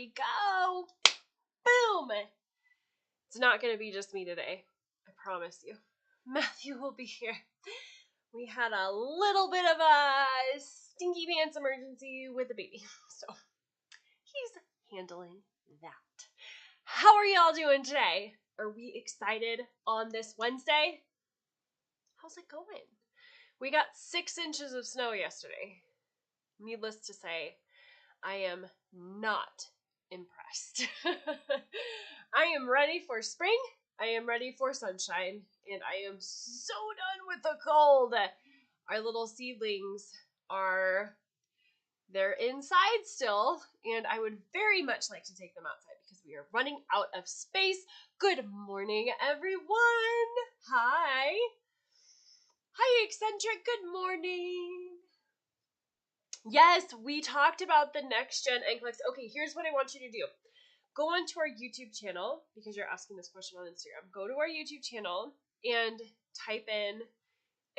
we go. Boom. It's not going to be just me today. I promise you. Matthew will be here. We had a little bit of a stinky pants emergency with the baby. So he's handling that. How are y'all doing today? Are we excited on this Wednesday? How's it going? We got 6 inches of snow yesterday. Needless to say, I am not impressed. I am ready for spring. I am ready for sunshine. And I am so done with the cold. Our little seedlings they're inside still. And I would very much like to take them outside because we are running out of space. Good morning, everyone. Hi. Hi, Eccentric. Good morning. Yes, we talked about the next gen NCLEX. Okay, here's what I want you to do. Go onto our YouTube channel, because you're asking this question on Instagram. Go to our YouTube channel and type in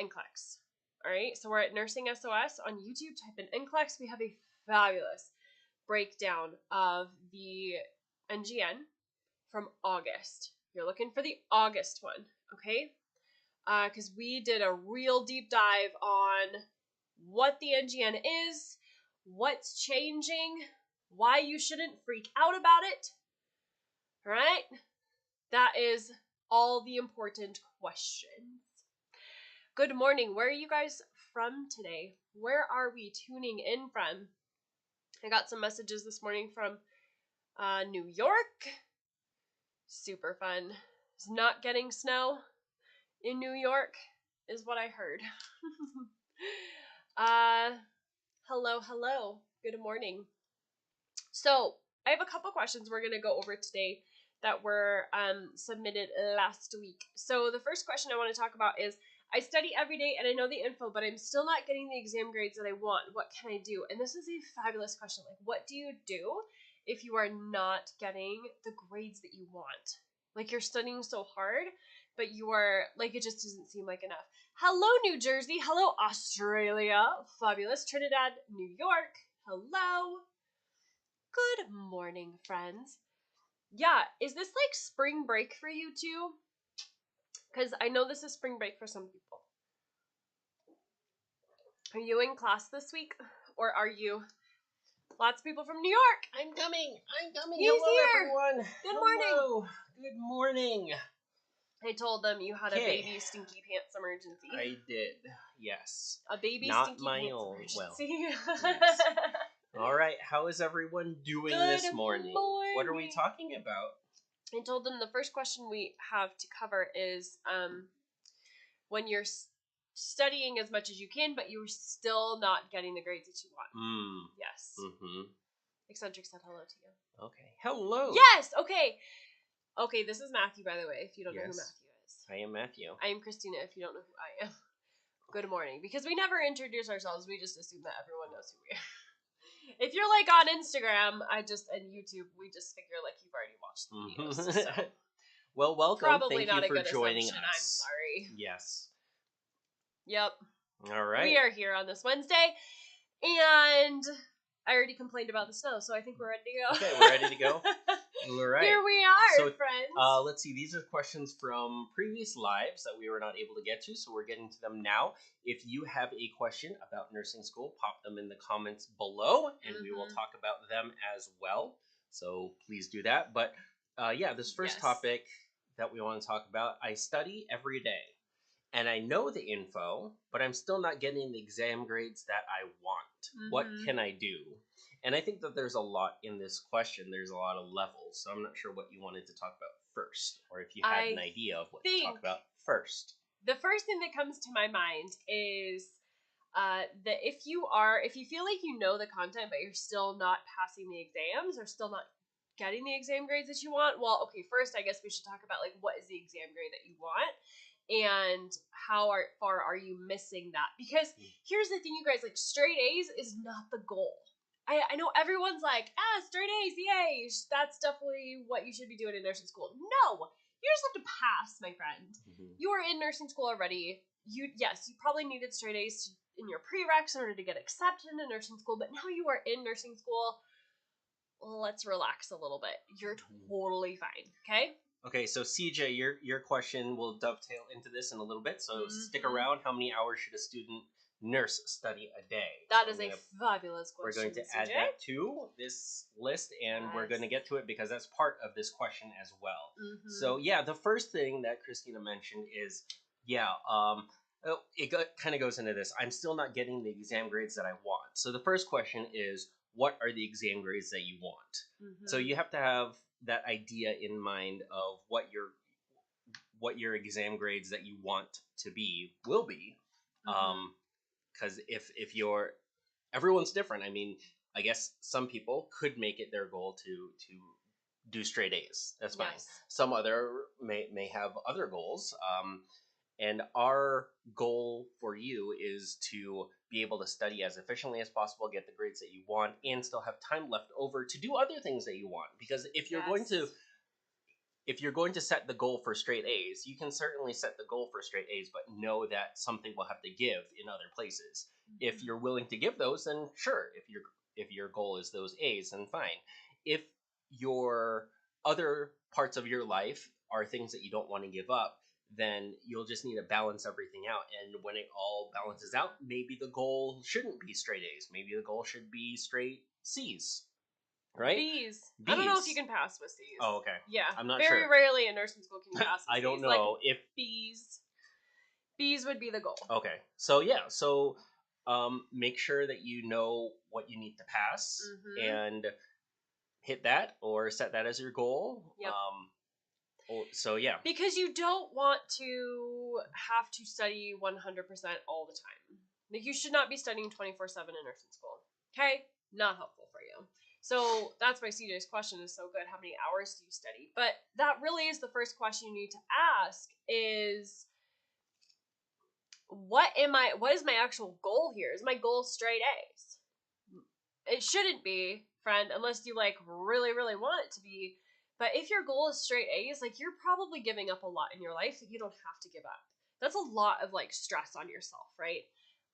NCLEX. All right, so we're at Nursing SOS on YouTube. Type in NCLEX. We have a fabulous breakdown of the NGN from August. You're looking for the August one, okay? Because we did a real deep dive on what the NGN is, what's changing, why you shouldn't freak out about it. All right? That is all the important questions. Good morning. Where are you guys from today? Where are we tuning in from? I got some messages this morning from New York. Super fun. It's not getting snow in New York is what I heard. Hello. Good morning. So, I have a couple questions we're going to go over today that were submitted last week. So, the first question I want to talk about is, I study every day and I know the info, but I'm still not getting the exam grades that I want. What can I do? And this is a fabulous question. Like, what do you do if you are not getting the grades that you want? Like, you're studying so hard, but you are, like, it just doesn't seem like enough. Hello, New Jersey. Hello, Australia. Fabulous. Trinidad, New York. Hello. Good morning, friends. Yeah, is this like spring break for you too? Because I know this is spring break for some people. Are you in class this week? Or are you... Lots of people from New York. I'm coming. He's Hello, here. everyone. Good morning. Hello. Good morning. I told them you had a Okay. baby stinky pants emergency. I did. Yes. A baby Not stinky my pants own. emergency. Well. Yes. All right. How is everyone doing this morning? What are we talking about? I told them the first question we have to cover is when you're studying as much as you can, but you're still not getting the grades that you want. Yes. Mm-hmm. Eccentric said hello to you. Okay. Hello. Yes. Okay. Okay. This is Matthew, by the way. If you don't know who Matthew is, I am Matthew. I am Christina. If you don't know who I am, good morning. Because we never introduce ourselves, we just assume that everyone knows who we are. If you're like on Instagram, and YouTube, we just figure like you've already watched the videos. So. Well, welcome. Probably Thank not you for a good joining assumption. us. I'm sorry. Yes. Yep. All right. We are here on this Wednesday, and I already complained about the snow, so I think we're ready to go. Okay, we're ready to go. All right. Here we are, friends. Let's see. These are questions from previous lives that we were not able to get to, so we're getting to them now. If you have a question about nursing school, pop them in the comments below, and we will talk about them as well. So please do that. But this first topic that we want to talk about, I study every day, and I know the info, but I'm still not getting the exam grades that I want. What can I do? And I think that there's a lot in this question. There's a lot of levels, so I'm not sure what you wanted to talk about first, or if you had an idea of what to talk about first. The first thing that comes to my mind is that if you feel like you know the content, but you're still not passing the exams, or still not getting the exam grades that you want, well, okay, first I guess we should talk about like what is the exam grade that you want, and how far are you missing that? Because here's the thing, you guys, like straight A's is not the goal. I know everyone's like, straight A's, yay, that's definitely what you should be doing in nursing school. No, you just have to pass, my friend. You are in nursing school already. You probably needed straight A's in your prereqs in order to get accepted into nursing school, but now you are in nursing school. let's relax a little bit. You're Mhm. totally fine, okay? Okay, so CJ, your question will dovetail into this in a little bit. So stick Mhm. around. How many hours should a student nurse study a day? That So is a fabulous question, we're going to CJ. add that to this list, and we're going to Yes. get to it because that's part of this question as well. Mhm. So yeah, the first thing that Christina mentioned is kind of goes into this. I'm still not getting the exam grades that I want. So the first question is, what are the exam grades that you want? So Mhm. you have to have that idea in mind of what your exam grades that you want to be will be. Mhm. Because if you're everyone's different. I mean, I guess some people could make it their goal to do straight A's. That's fine. Yes. Some other may have other goals. And our goal for you is to be able to study as efficiently as possible, get the grades that you want, and still have time left over to do other things that you want. Because if you're going to set the goal for straight A's, you can certainly set the goal for straight A's, but know that something will have to give in other places. If you're willing to give those, then sure. If your goal is those A's, then fine. If your other parts of your life are things that you don't want to give up, then you'll just need to balance everything out. And when it all balances out, maybe the goal shouldn't be straight A's. Maybe the goal should be straight C's, right? B's. I don't know if you can pass with C's. Oh, okay. Yeah. I'm not Very sure. rarely in nursing school can you pass with I don't C's. know Like if B's. B's would be the goal. okay. So yeah, so make sure that you know what you need to pass Mhm. and hit that or set that as your goal. Yep. So yeah. Because you don't want to have to study 100% all the time. Like, you should not be studying 24/7 in nursing school. Okay? Not helpful for you. So that's why CJ's question is so good. How many hours do you study? But that really is the first question you need to ask is, what is my actual goal here? Is my goal straight A's? It shouldn't be, friend, unless you like really, really want it to be. But if your goal is straight A's, like, you're probably giving up a lot in your life that you don't have to give up. That's a lot of like stress on yourself, right?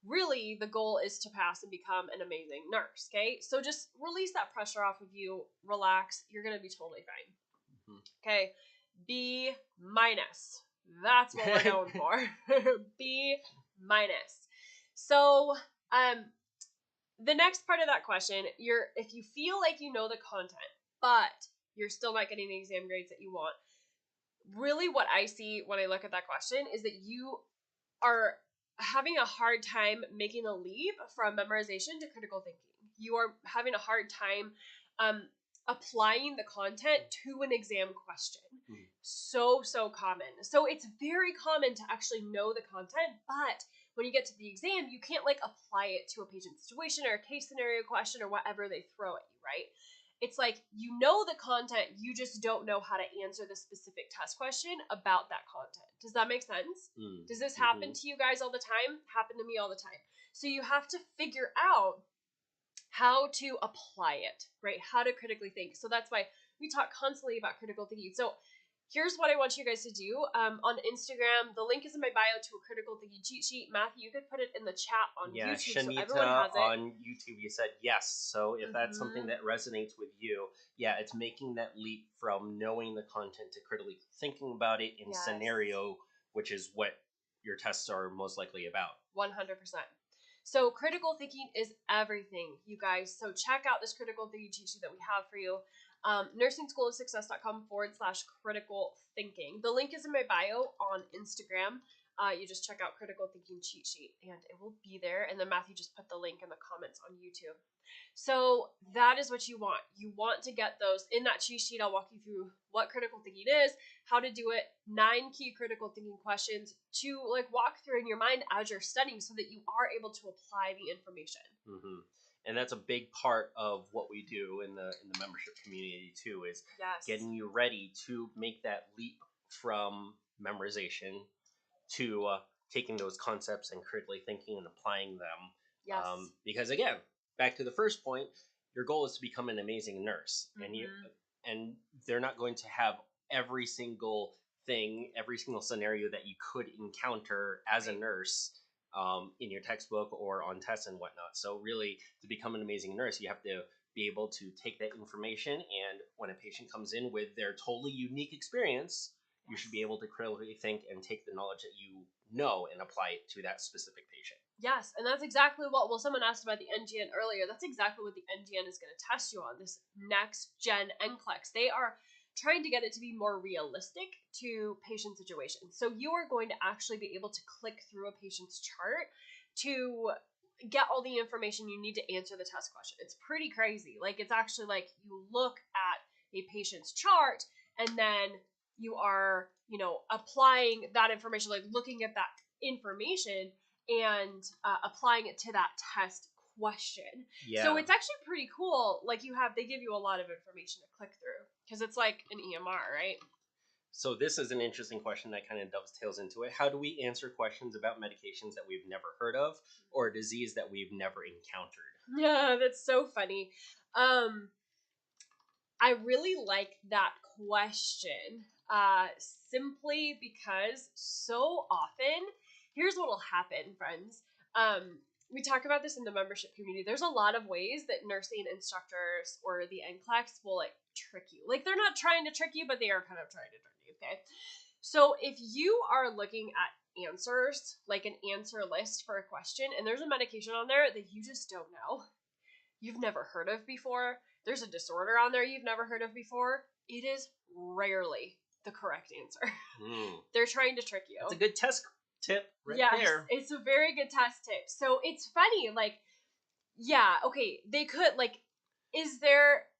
Really, the goal is to pass and become an amazing nurse, okay? So just release that pressure off of you, relax, you're gonna be totally fine. Okay, B minus. That's what we're going for. B minus. So, the next part of that question, if you feel like you know the content, but you're still not getting the exam grades that you want, really what I see when I look at that question is that you are having a hard time making a leap from memorization to critical thinking. You are having a hard time applying the content to an exam question. So common. So it's very common to actually know the content, but when you get to the exam, you can't like apply it to a patient situation or a case scenario question or whatever they throw at you, right? It's like, you know the content, you just don't know how to answer the specific test question about that content. Does that make sense? Does this happen to you guys all the time? Happen to me all the time. So you have to figure out how to apply it, right? How to critically think. So that's why we talk constantly about critical thinking. So here's what I want you guys to do. On Instagram, the link is in my bio to a critical thinking cheat sheet. Matthew, you could put it in the chat on YouTube Shanita, so everyone has it. on YouTube, you said yes. So if that's something that resonates with you, yeah, it's making that leap from knowing the content to critically thinking about it in scenario, which is what your tests are most likely about. 100%. So critical thinking is everything, you guys. So check out this critical thinking cheat sheet that we have for you. NursingSchoolOfSuccess.com/critical thinking. The link is in my bio on Instagram. You just check out critical thinking cheat sheet and it will be there. And then Matthew just put the link in the comments on YouTube. So that is what you want. You want to get those. In that cheat sheet, I'll walk you through what critical thinking is, how to do it, 9 key critical thinking questions to like walk through in your mind as you're studying so that you are able to apply the information. And that's a big part of what we do in the membership community too, is getting you ready to make that leap from memorization to taking those concepts and critically thinking and applying them. Because again, back to the first point, your goal is to become an amazing nurse, and they're not going to have every single thing, every single scenario that you could encounter as a nurse in your textbook or on tests and whatnot. So really, to become an amazing nurse, you have to be able to take that information, and when a patient comes in with their totally unique experience, you should be able to critically think and take the knowledge that you know and apply it to that specific patient. Yes, and that's exactly what, well, someone asked about the NGN earlier. That's exactly what the NGN is going to test you on, this next gen NCLEX. They are trying to get it to be more realistic to patient situations. So you are going to actually be able to click through a patient's chart to get all the information you need to answer the test question. It's pretty crazy. Like, it's actually like you look at a patient's chart and then you are, applying that information, like looking at that information and applying it to that test question. Yeah. So it's actually pretty cool. Like, they give you a lot of information to click through because it's like an EMR, right? So this is an interesting question that kind of dovetails into it. How do we answer questions about medications that we've never heard of or a disease that we've never encountered? Yeah, that's so funny. I really like that question, simply because so often, here's what will happen, friends. We talk about this in the membership community. There's a lot of ways that nursing instructors or the NCLEX will trick you. Like, they're not trying to trick you, but they are kind of trying to trick you. Okay, so if you are looking at answers, like an answer list for a question, and there's a medication on there that you just don't know, you've never heard of before, there's a disorder on there you've never heard of before, it is rarely the correct answer. They're trying to trick you. That's a good test tip right there. It's a very good test tip. So it's funny, like, yeah, okay, they could, like,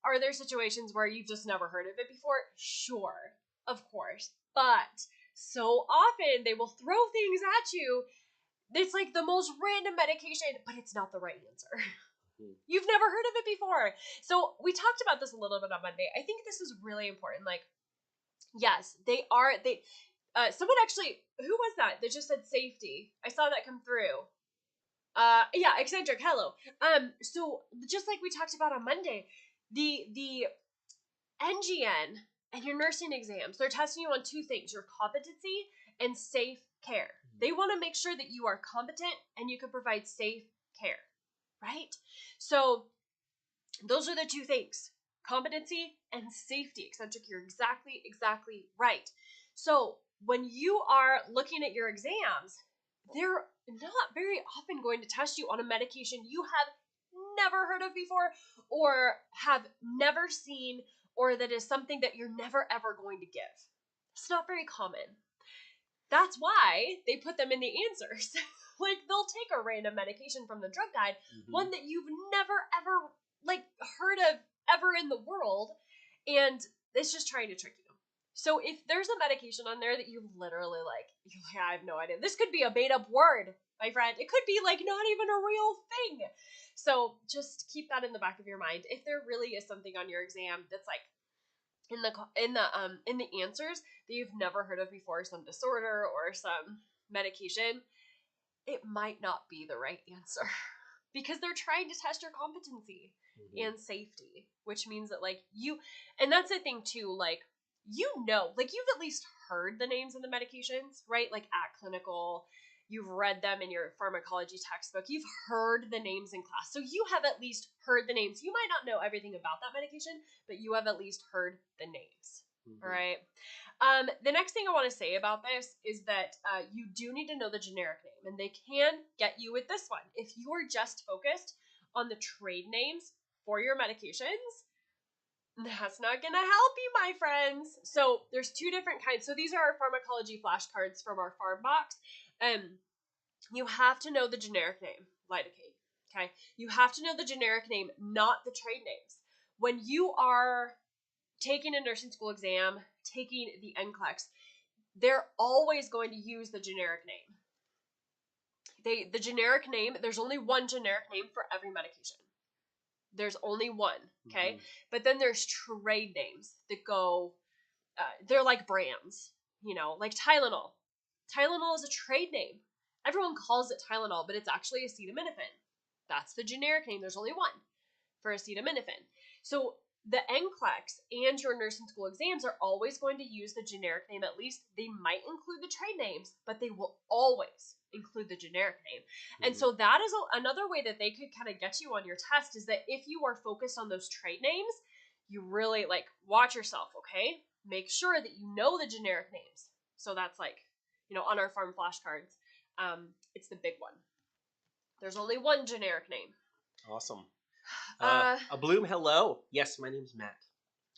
are there situations where you've just never heard of it before? Sure, of course. But so often they will throw things at you. It's like the most random medication, but it's not the right answer. You've never heard of it before. So we talked about this a little bit on Monday. I think this is really important. Like, yes, someone actually, who was that just said safety? I saw that come through. Yeah, eccentric, hello. So just like we talked about on Monday, the NGN and your nursing exams, they're testing you on two things: your competency and safe care. They want to make sure that you are competent and you can provide safe care, right? So those are the two things: competency and safety. Eccentric, you're exactly right. So when you are looking at your exams, they're not very often going to test you on a medication you have never heard of before, or have never seen, or that is something that you're never ever going to give. It's not very common. That's why they put them in the answers. Like, they'll take a random medication from the drug guide, one that you've never ever heard of ever in the world, and it's just trying to trick you. So if there's a medication on there that you literally you're like, I have no idea. This could be a made up word, my friend. It could be not even a real thing. So just keep that in the back of your mind. If there really is something on your exam that's in the answers that you've never heard of before, some disorder or some medication, it might not be the right answer. Because they're trying to test your competency and safety, which means that and that's the thing too, you've at least heard the names of the medications, right? Like at clinical, you've read them in your pharmacology textbook, you've heard the names in class. So you have at least heard the names. You might not know everything about that medication, but you have at least heard the names. All right. The next thing I want to say about this is that you do need to know the generic name, and they can get you with this one. If you are just focused on the trade names for your medications, that's not going to help you, my friends. So there's two different kinds. So these are our pharmacology flashcards from our farm box. You have to know the generic name, lidocaine. Okay. You have to know the generic name, not the trade names. When you are taking a nursing school exam, taking the NCLEX, they're always going to use the generic name. The generic name, there's only one generic name for every medication. There's only one, okay? But then there's trade names that go, they're like brands, like Tylenol. Tylenol is a trade name. Everyone calls it Tylenol, but it's actually acetaminophen. That's the generic name. There's only one for acetaminophen. So the NCLEX and your nursing school exams are always going to use the generic name. At least they might include the trade names, but they will always include the generic name. And so that is another way that they could kind of get you on your test, is that if you are focused on those trade names, you really like watch yourself, okay? Make sure that you know the generic names. So that's like, on our farm flashcards, it's the big one. There's only one generic name. Awesome. A Bloom, hello. Yes, my name's Matt.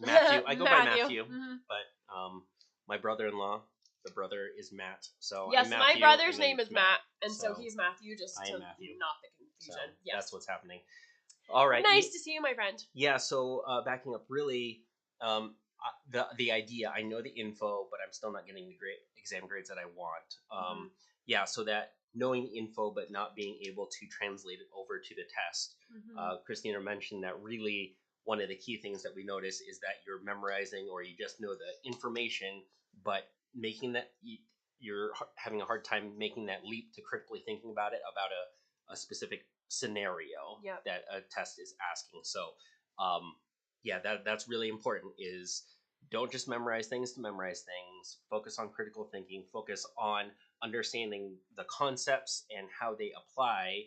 Matthew. I go by Matthew. Mm-hmm. But my brother-in-law, the brother is Matt. So yes, I'm Matthew, my brother's name is Matt, and so he's Matthew, just I to am Matthew. not the confusion. So yes. That's what's happening. All right. Nice to see you, my friend. Yeah, so backing up, really, the idea, I know the info, but I'm still not getting the exam grades that I want. Yeah, so that knowing info but not being able to translate it over to the test. Christina mentioned that really one of the key things that we notice is that you're memorizing, or you just know the information, but making that, you're having a hard time making that leap to critically thinking about it, about a specific scenario that a test is asking. So yeah, that's really important, is don't just memorize things to memorize things. Focus on critical thinking. Focus on understanding the concepts and how they apply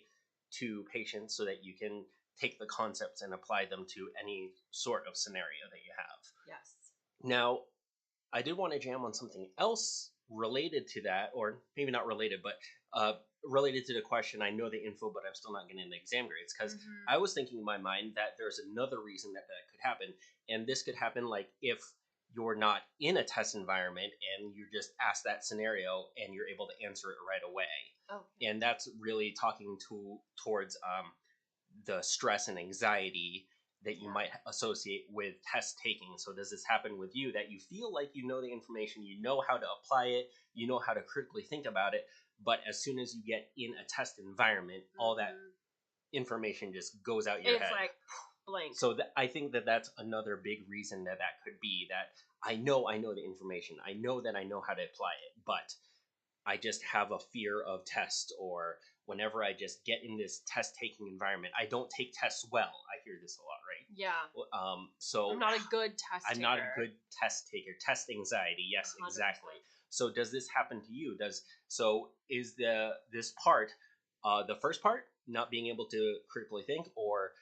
to patients, so that you can take the concepts and apply them to any sort of scenario that you have. Yes. Now, I did want to jam on something else related to that, or maybe not related, but related to the question. I know the info, but I'm still not getting the exam grades, because I was thinking in my mind that there's another reason that could happen. And this could happen like if you're not in a test environment and you just ask that scenario and you're able to answer it right away. Okay. And that's really talking towards the stress and anxiety that you might associate with test taking. So does this happen with you, that you feel like you know the information, you know how to apply it, you know how to critically think about it, but as soon as you get in a test environment, all that information just goes out your head. It's like blank. So I think that that's another big reason that could be, that I know the information, I know that I know how to apply it, but I just have a fear of test, or whenever I just get in this test-taking environment, I don't take tests well. I hear this a lot, right? Yeah. So I'm not a good test taker. I'm not a good test taker. Test anxiety. Yes, 100%. Exactly. So does this happen to you? Is this part, the first part, not being able to critically think, or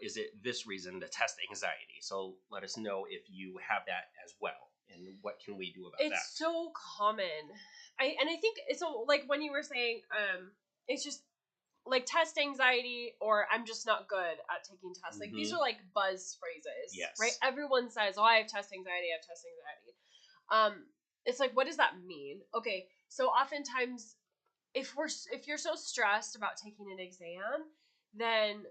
is it this reason, the test anxiety? So let us know if you have that as well, and what can we do about that? It's so common. I think it's so, like when you were saying, it's just like test anxiety, or I'm just not good at taking tests. Like these are like buzz phrases, right? Everyone says, "Oh, I have test anxiety. I have test anxiety." It's like, what does that mean? Okay, so oftentimes, if you're so stressed about taking an exam, then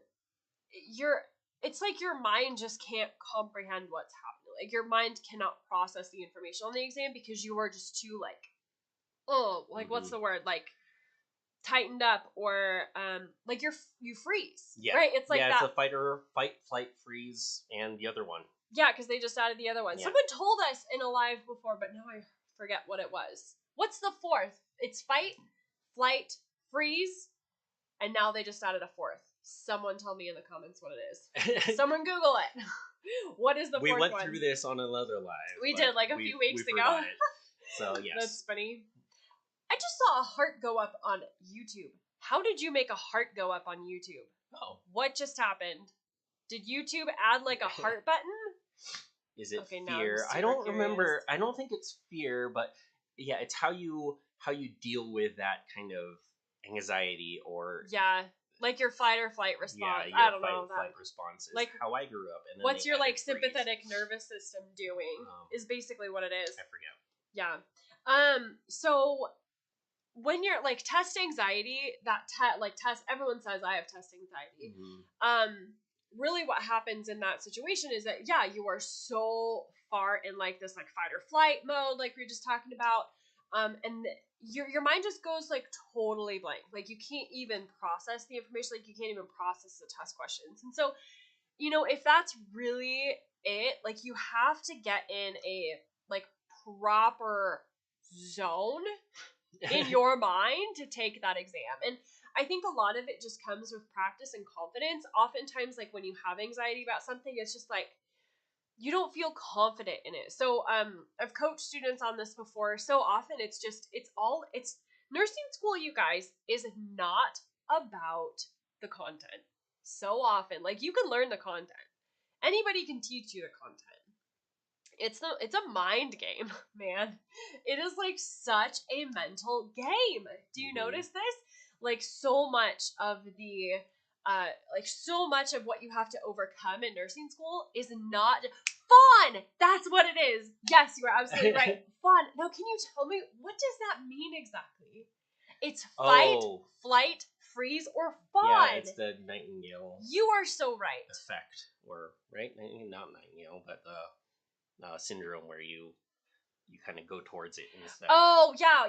it's like your mind just can't comprehend what's happening. Like your mind cannot process the information on the exam because you are just too what's the word? Like tightened up, or like you freeze. Yeah. Right? It's like it's a fight, flight, freeze, and the other one. Yeah, because they just added the other one. Yeah. Someone told us in a live before, but now I forget what it was. What's the fourth? It's fight, flight, freeze, and now they just added a fourth. Someone tell me in the comments what it is. Someone Google it. What is the fourth one? We went through this on another live. We did, like a few weeks ago. So, yes. That's funny. I just saw a heart go up on YouTube. How did you make a heart go up on YouTube? Oh. What just happened? Did YouTube add like a heart button? Is it fear? I don't remember. I don't think it's fear, but yeah, it's how you deal with that kind of anxiety, or like your fight or flight response. Yeah, your flight response is like how I grew up. And then what's your like sympathetic nervous system doing? Is basically what it is. I forget. Yeah. So when you're like test anxiety, test. Everyone says I have test anxiety. Really, what happens in that situation is that you are so far in like this like fight or flight mode, like we were just talking about, and your mind just goes like totally blank. Like you can't even process the information. Like you can't even process the test questions. And so, if that's really it, like you have to get in a like proper zone in your mind to take that exam. And I think a lot of it just comes with practice and confidence. Oftentimes, like when you have anxiety about something, it's just like you don't feel confident in it. So I've coached students on this before. So often it's nursing school, you guys, is not about the content. So often, like you can learn the content. Anybody can teach you the content. It's a mind game, man. It is like such a mental game. Do you notice this? Like so much of what you have to overcome in nursing school is not fun. That's what it is. Yes, you are absolutely right. Fun. Now, can you tell me what does that mean exactly? It's fight, flight, freeze, or fun. Yeah, it's the Nightingale. You are so right. Effect, or right? Not Nightingale, but the syndrome where you kind of go towards it instead. Oh yeah.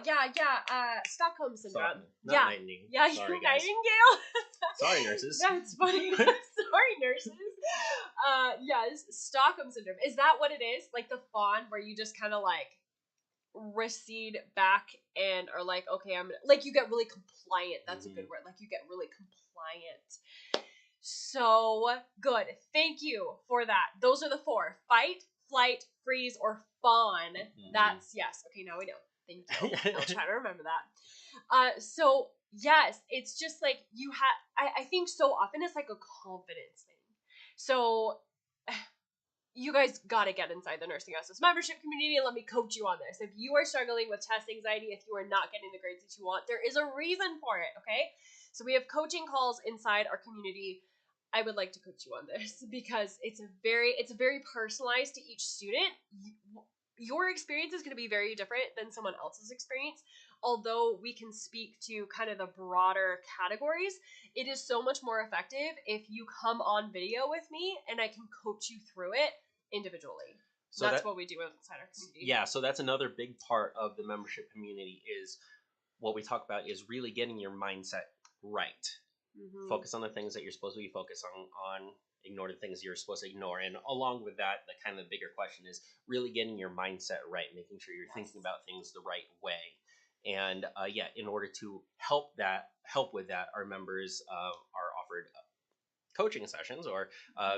Stockholm syndrome. Not Nightingale. Yeah, sorry, guys. Nightingale. Sorry, nurses. That's funny. Sorry, nurses. Yes, Stockholm syndrome. Is that what it is? Like the fawn, where you just kind of like recede back and are like, okay, I'm gonna, like you get really compliant. That's a good word. Like you get really compliant. So good. Thank you for that. Those are the 4: fight, flight, freeze, or fawn. That's yes. Okay, now we know. Thank you. I'll try to remember that. So yes, it's just like you have. I think so often it's like a confidence thing. So you guys gotta get inside the Nursing Access membership community and let me coach you on this. If you are struggling with test anxiety, if you are not getting the grades that you want, there is a reason for it. Okay, so we have coaching calls inside our community. I would like to coach you on this because it's very personalized to each student. Your experience is going to be very different than someone else's experience. Although we can speak to kind of the broader categories, it is so much more effective if you come on video with me and I can coach you through it individually. So that's what we do inside our community. Yeah, so that's another big part of the membership community is what we talk about is really getting your mindset right. Focus on the things that you're supposed to be focused on, ignore the things you're supposed to ignore. And along with that, the kind of bigger question is really getting your mindset right, making sure you're thinking about things the right way. And in order to help with that, our members are offered coaching sessions, or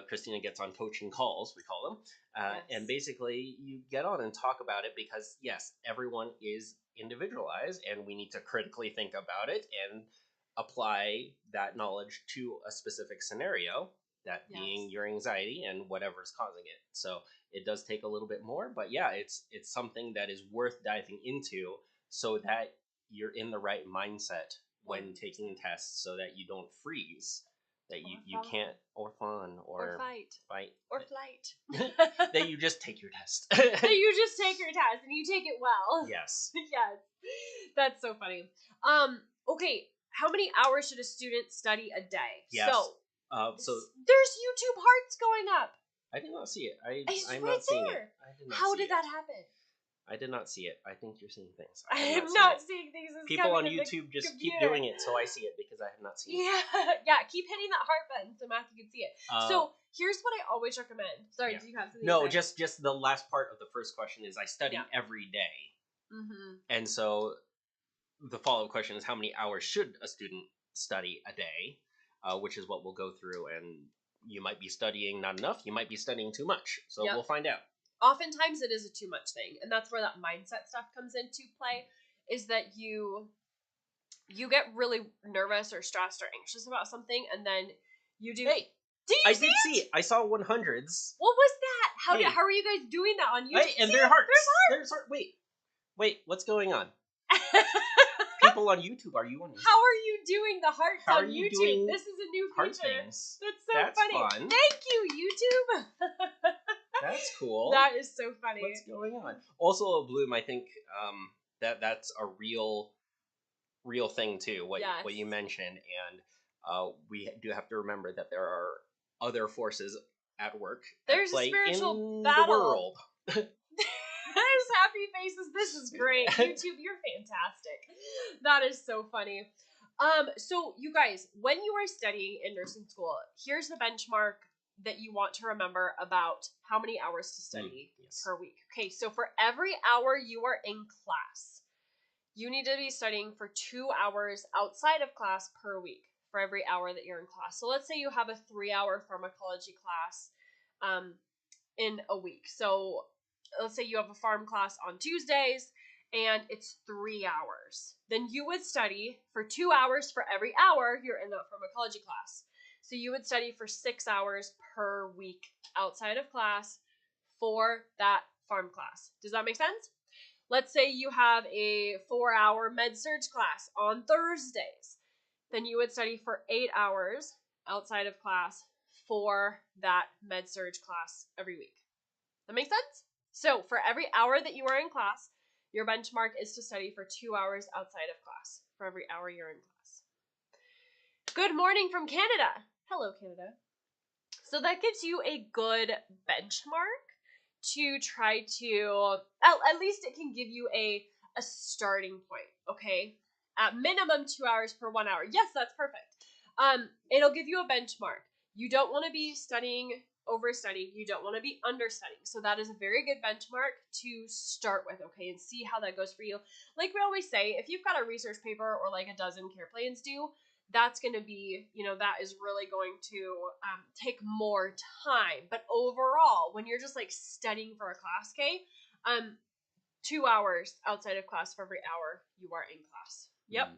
Christina gets on coaching calls, we call them. And basically you get on and talk about it because yes, everyone is individualized and we need to critically think about it and apply that knowledge to a specific scenario, that being your anxiety and whatever's causing it. So it does take a little bit more, but yeah, it's something that is worth diving into so that you're in the right mindset when taking tests, so that you don't freeze, that you can't, or fun, or fight or flight. That you just take your test. That you just take your test and you take it well. Yes. Yes. That's so funny. Okay. How many hours should a student study a day? Yes. So there's YouTube hearts going up. I did not see it. I'm right not seeing it. How did that happen? I did not see it. I think you're seeing things. I am not seeing things. People on YouTube just keep doing it, so I see it because I have not seen it. Yeah. Keep hitting that heart button so Matthew can see it. So here's what I always recommend. Sorry, do you have something? No, just the last part of the first question is I study every day, and so the follow-up question is how many hours should a student study a day, which is what we'll go through. And you might be studying not enough, you might be studying too much, so we'll find out. Oftentimes it is a too much thing, and that's where that mindset stuff comes into play, is that you get really nervous or stressed or anxious about something, and then you do... Hey, I did see it. I saw 100s. What was that? How are you guys doing that on YouTube? Hey, and there are hearts. There's hearts. Wait, what's going on? People on YouTube, are you on YouTube? How are you doing the hearts How on are you YouTube? doing This is a new heart feature. things? That's funny. Fun. Thank you, YouTube. That's cool. That is so funny. What's going on? Also, Bloom, I think that's a real thing too. What you mentioned, and we do have to remember that there are other forces at work. There's play a spiritual in battle. The world. There's happy faces. This is great. YouTube, you're fantastic. That is so funny. So you guys, when you are studying in nursing school, here's the benchmark that you want to remember about how many hours to study per week. Okay, so for every hour you are in class, you need to be studying for 2 hours outside of class per week for every hour that you're in class. So let's say you have a 3-hour pharmacology class in a week. So let's say you have a pharm class on Tuesdays and it's 3 hours. Then you would study for 2 hours for every hour you're in that pharmacology class. So you would study for 6 hours per week outside of class for that pharm class. Does that make sense? Let's say you have a 4-hour med-surg class on Thursdays. Then you would study for 8 hours outside of class for that med-surg class every week. That makes sense? So for every hour that you are in class, your benchmark is to study for 2 hours outside of class for every hour you're in class. Good morning from Canada. Hello, Canada. So that gives you a good benchmark to try to, at least it can give you a starting point, okay? At minimum 2 hours per 1 hour. Yes, that's perfect. It'll give you a benchmark. You don't want to be overstudying. You don't want to be understudying. So that is a very good benchmark to start with, okay, and see how that goes for you. Like we always say, if you've got a research paper or like a dozen care plans due, that's going to be, that is really going to take more time. But overall, when you're just like studying for a class, 2 hours outside of class for every hour you are in class. Yep.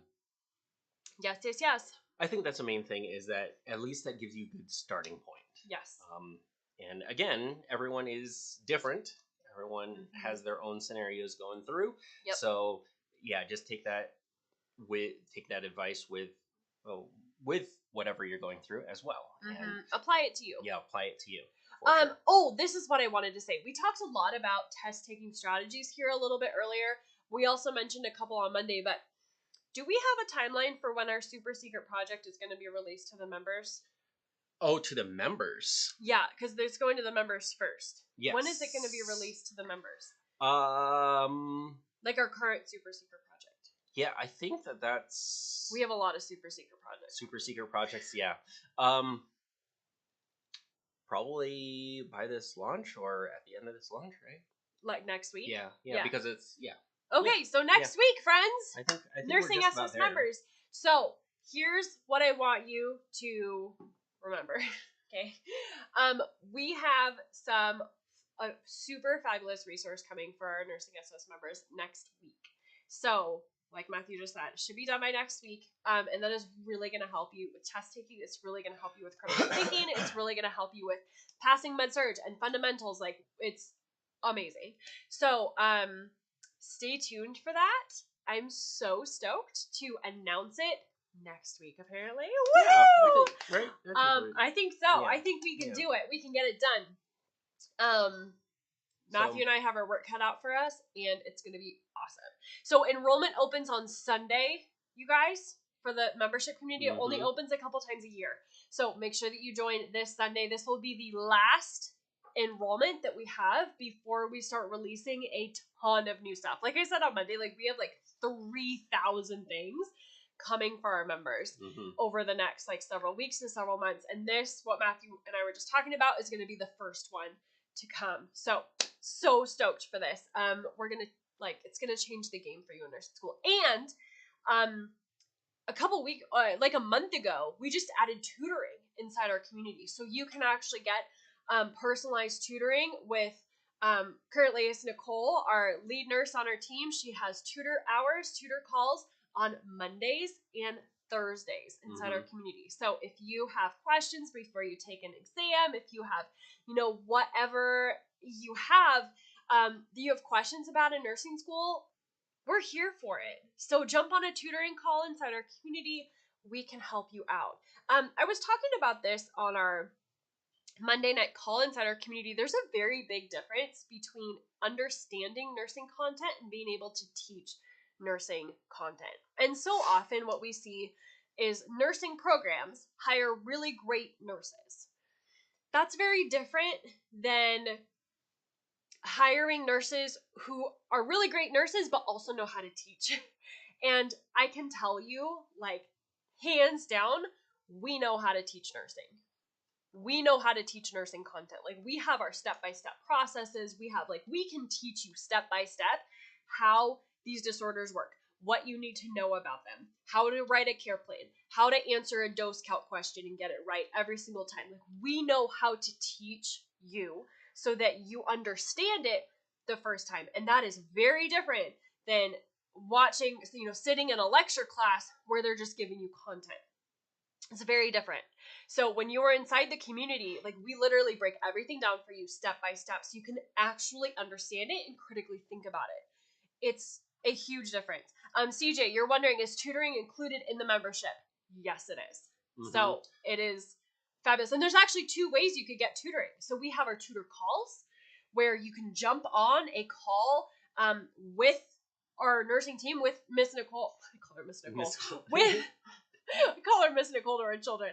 Yes. I think that's the main thing, is that at least that gives you a good starting point. Yes. And again, everyone is different. Everyone has their own scenarios going through. Yep. So yeah, just take that advice with whatever you're going through as well. Mm-hmm. And apply it to you. Yeah, apply it to you. Sure. Oh, this is what I wanted to say. We talked a lot about test taking strategies here a little bit earlier. We also mentioned a couple on Monday, but do we have a timeline for when our super secret project is going to be released to the members? Oh, to the members? Yeah, because it's going to the members first. Yes. When is it going to be released to the members? Like our current super secret project. Yeah, I think that's... We have a lot of super secret projects. Super secret projects, yeah. Probably by this launch or at the end of this launch, right? Like next week? Yeah. Because it's, Okay, so next week, friends, I think Nursing SS members. So here's what I want you to remember. Okay, we have a super fabulous resource coming for our Nursing SS members next week. So, like Matthew just said, it should be done by next week, and that is really going to help you with test taking. It's really going to help you with critical thinking. It's really going to help you with passing med-surg and fundamentals. Like, it's amazing. So, stay tuned for that. I'm so stoked to announce it next week, apparently. Woo! Yeah, right? I think so. Yeah. I think we can do it. We can get it done. Matthew and I have our work cut out for us, and it's going to be awesome. So enrollment opens on Sunday, you guys, for the membership community. It only opens a couple times a year. So make sure that you join this Sunday. This will be the last enrollment that we have before we start releasing a ton of new stuff. Like I said on Monday, like we have like 3,000 things coming for our members over the next like several weeks to several months. And this, what Matthew and I were just talking about, is going to be the first one to come. So stoked for this. We're going to it's going to change the game for you in nursing school. And a couple weeks, like a month ago, we just added tutoring inside our community. So you can actually get personalized tutoring with currently it's Nicole, our lead nurse on our team. She has tutor calls on Mondays and Thursdays inside our community. So if you have questions before you take an exam, if you have, whatever you have questions about in nursing school, we're here for it. So jump on a tutoring call inside our community. We can help you out. I was talking about this on our Monday night call inside our community. There's a very big difference between understanding nursing content and being able to teach nursing content. And so often what we see is nursing programs hire really great nurses. That's very different than hiring nurses who are really great nurses but also know how to teach. And I can tell you, hands down, we know how to teach nursing. We know how to teach nursing content. We have our step-by-step processes. We can teach you step-by-step how these disorders work. what you need to know about them, how to write a care plan, how to answer a dose count question and get it right every single time. Like, we know how to teach you so that you understand it the first time. And that is very different than watching, sitting in a lecture class where they're just giving you content. It's very different. So when you're inside the community, like, we literally break everything down for you step by step so you can actually understand it and critically think about it. It's a huge difference. CJ, you're wondering, is tutoring included in the membership? Yes, it is. Mm-hmm. So it is fabulous. And there's actually 2 ways you could get tutoring. So we have our tutor calls where you can jump on a call with our nursing team, with Miss Nicole. I call her Miss Nicole. We call her Miss Nicole to our children.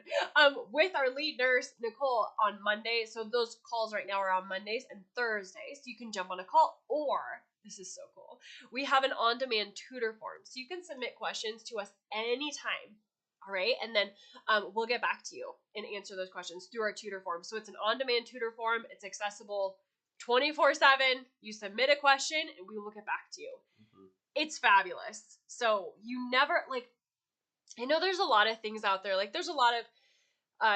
With our lead nurse, Nicole, on Monday. So those calls right now are on Mondays and Thursdays. So you can jump on a call, or, this is so cool, we have an on-demand tutor form. So you can submit questions to us anytime. All right. And then we'll get back to you and answer those questions through our tutor form. So it's an on-demand tutor form. It's accessible 24/7. You submit a question and we will get back to you. Mm-hmm. It's fabulous. So you never, like, I know there's a lot of things out there. Like, there's a lot of,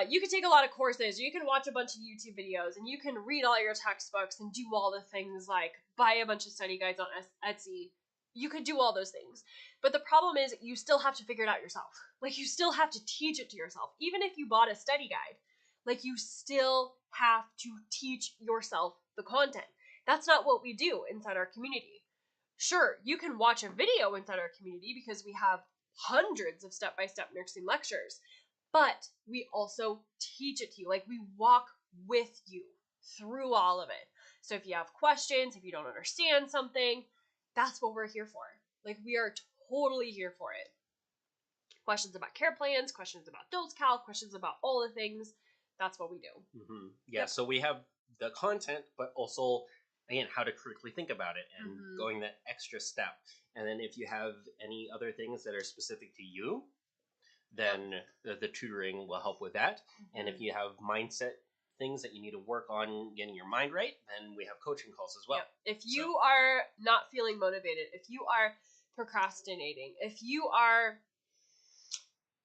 you can take a lot of courses, or you can watch a bunch of YouTube videos, and you can read all your textbooks and do all the things, like buy a bunch of study guides on Etsy. You could do all those things. But the problem is you still have to figure it out yourself. Like, you still have to teach it to yourself. Even if you bought a study guide, like, you still have to teach yourself the content. That's not what we do inside our community. Sure, you can watch a video inside our community because we have hundreds of step-by-step nursing lectures, but we also teach it to you. Like, we walk with you through all of it. So if you have questions, if you don't understand something, that's what we're here for. Like, we are totally here for it. Questions about care plans, questions about dose calc, questions about all the things. That's what we do. Mm-hmm. Yeah, yep. So we have the content, but also, again, how to critically think about it and going that extra step. And then if you have any other things that are specific to you, then the tutoring will help with that. Mm-hmm. And if you have mindset things that you need to work on getting your mind right, then we have coaching calls as well. Yep. If you are not feeling motivated, if you are procrastinating, if you are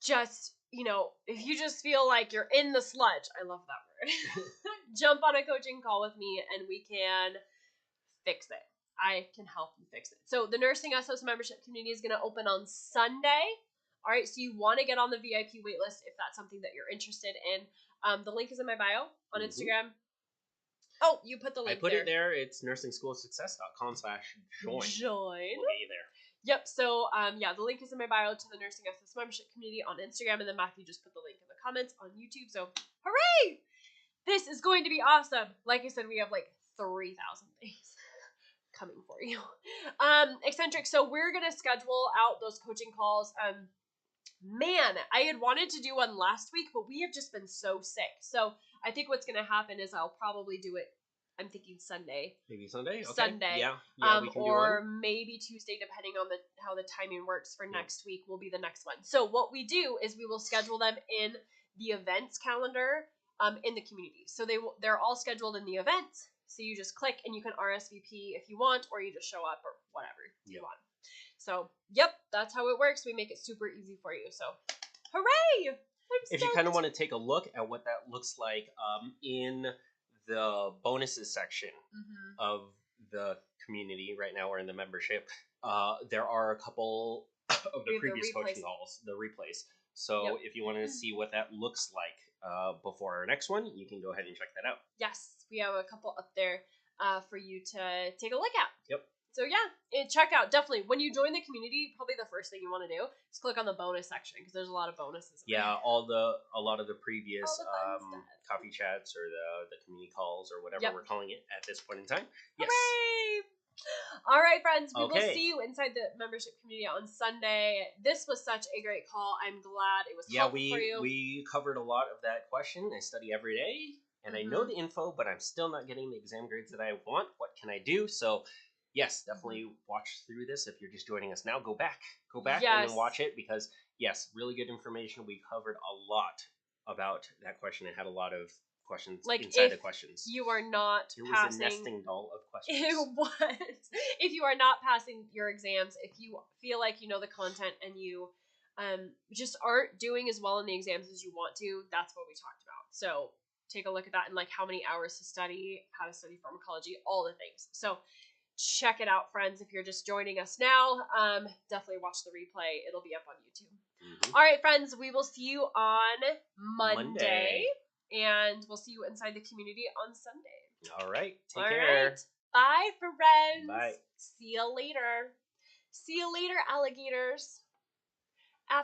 just, if you just feel like you're in the sludge, I love that word, jump on a coaching call with me and we can fix it. I can help you fix it. So the Nursing SOS membership community is going to open on Sunday. All right, so you want to get on the VIP waitlist if that's something that you're interested in. The link is in my bio on Instagram. Oh, you put the link there. I put it there. It's nursingSchoolSuccess.com/join. Join. We'll get you there. Yep, so the link is in my bio to the Nursing SOS membership community on Instagram, and then Matthew just put the link in the comments on YouTube. So, hooray! This is going to be awesome. Like I said, we have like 3,000 things coming for you. Eccentric, so we're going to schedule out those coaching calls. Man, I had wanted to do one last week, but we have just been so sick. So I think what's going to happen is I'll probably do it, I'm thinking Sunday. Maybe Sunday? Okay. Sunday. Yeah, we can or do one. Maybe Tuesday, depending on how the timing works for next week will be the next one. So what we do is we will schedule them in the events calendar in the community. So they're all scheduled in the events. So you just click and you can RSVP if you want, or you just show up or whatever you want. So, that's how it works. We make it super easy for you. So, hooray! If you kind of want to take a look at what that looks like in the bonuses section of the community right now, or in the membership, there are a couple of the previous coaching calls, the replays. So if you want to see what that looks like before our next one, you can go ahead and check that out. Yes, we have a couple up there for you to take a look at. Yep. So check out, definitely, when you join the community, probably the first thing you want to do is click on the bonus section, because there's a lot of bonuses. Yeah, a lot of the previous coffee chats or the community calls or whatever we're calling it at this point in time. Yes. Hooray! All right, friends, we will see you inside the membership community on Sunday. This was such a great call. I'm glad it was helpful for you. We covered a lot of that question. I study every day, and I know the info, but I'm still not getting the exam grades that I want. What can I do? So, yes, definitely watch through this. If you're just joining us now, go back and then watch it, because, yes, really good information. We covered a lot about that question. It had a lot of questions Like, inside if the questions. you are not There was passing, a nesting doll of questions. it was. If you are not passing your exams, if you feel like you know the content and you just aren't doing as well in the exams as you want to, that's what we talked about. So take a look at that and like how many hours to study, how to study pharmacology, all the things. So check it out, friends. If you're just joining us now, definitely watch the replay. It'll be up on YouTube. All right, friends, we will see you on Monday. And we'll see you inside the community on Sunday. All right. Take All care. right. Bye, friends. Bye. See you later. See you later, alligators.